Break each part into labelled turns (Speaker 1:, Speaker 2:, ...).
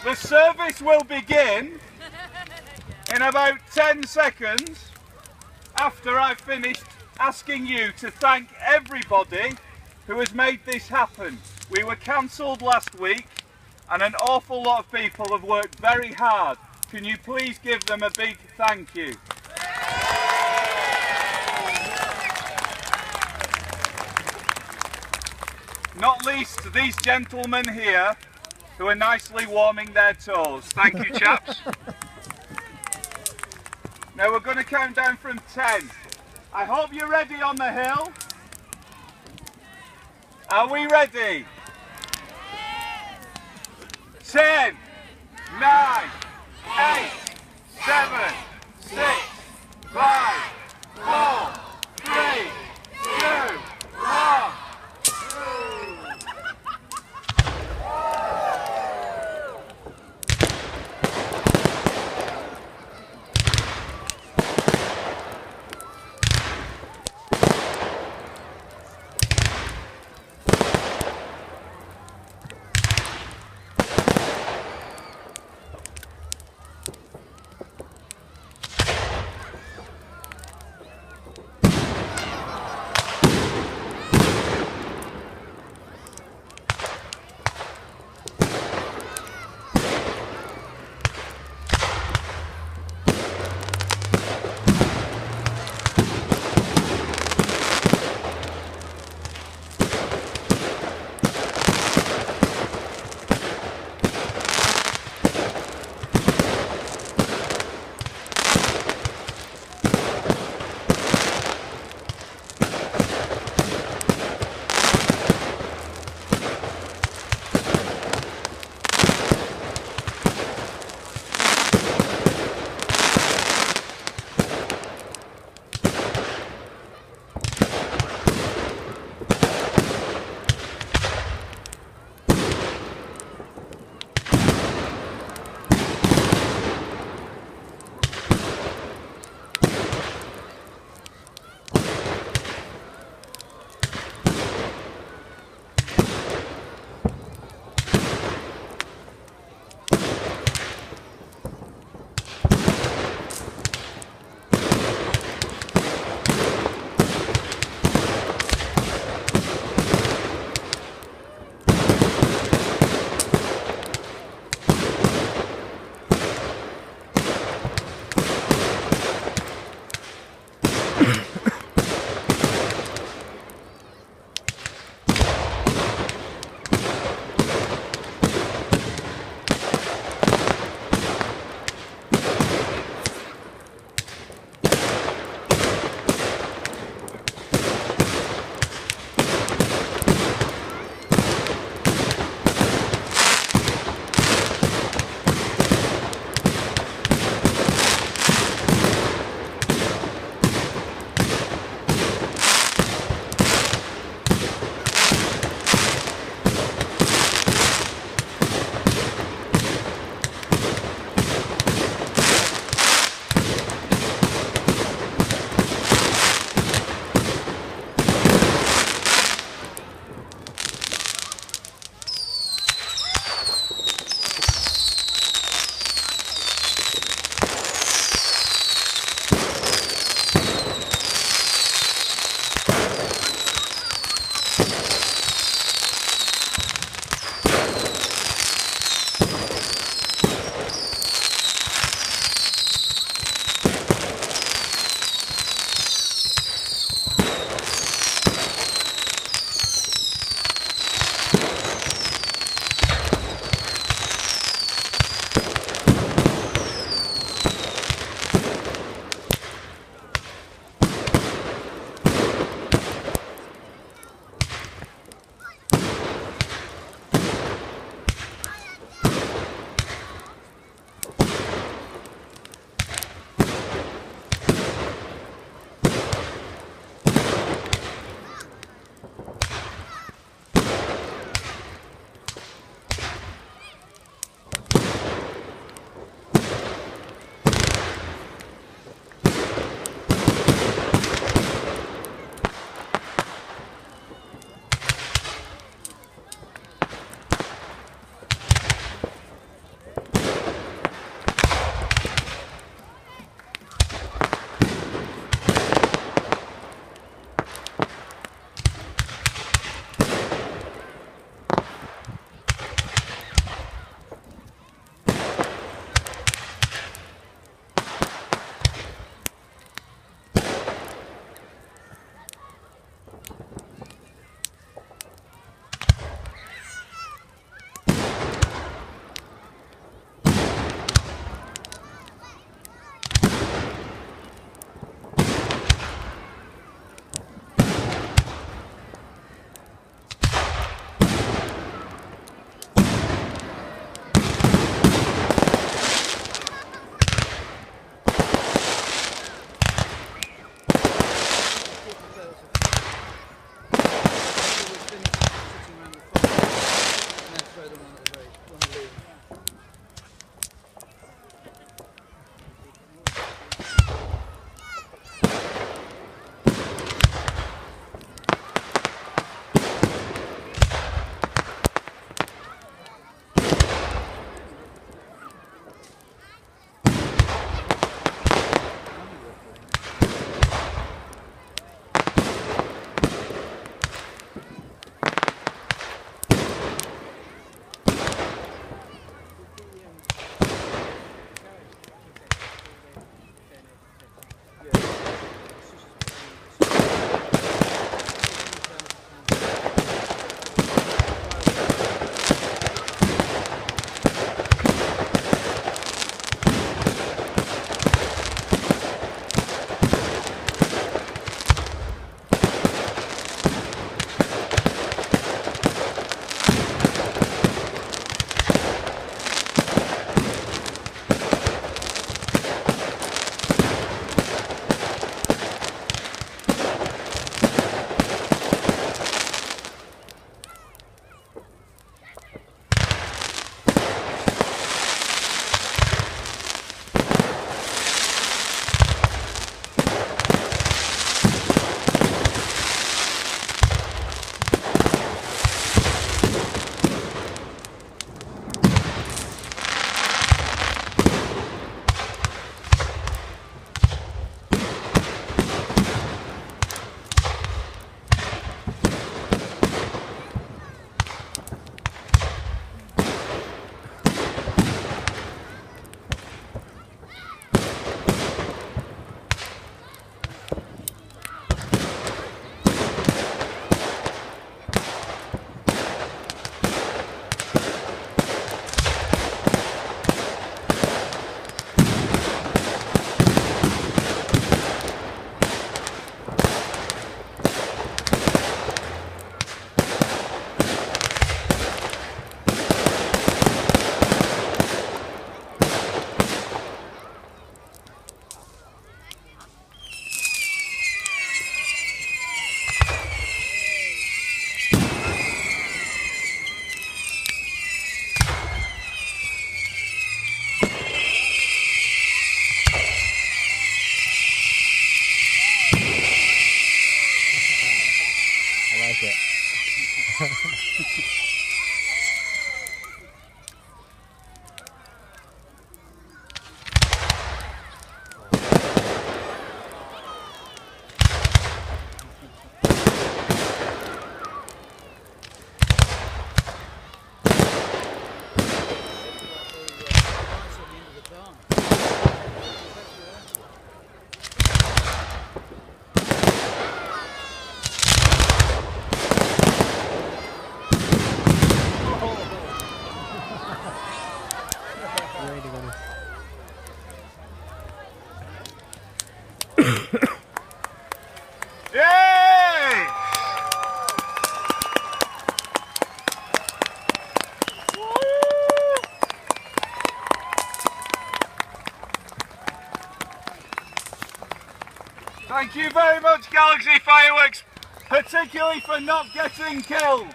Speaker 1: The service will begin in about 10 seconds after I've finished asking you to thank everybody who has made this happen. We were cancelled last week and an awful lot of people have worked very hard. Can you please give them a big thank you? Not least these gentlemen here who are nicely warming their toes. Thank you, chaps. Now we're going to count down from 10. I hope you're ready on the hill. Are we ready? 10, 9, 8, 7, 6, 5, 4, 3, 2, 1. Thank you very much, Galaxy Fireworks, particularly for not getting killed.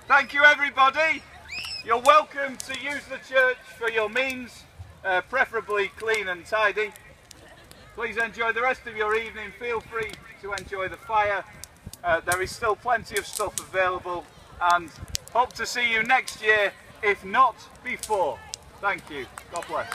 Speaker 1: Thank you, everybody. You're welcome to use the church for your means, preferably clean and tidy. Please enjoy the rest of your evening. Feel free to enjoy the fire. There is still plenty of stuff available, and hope to see you next year, if not before. Thank you. God bless.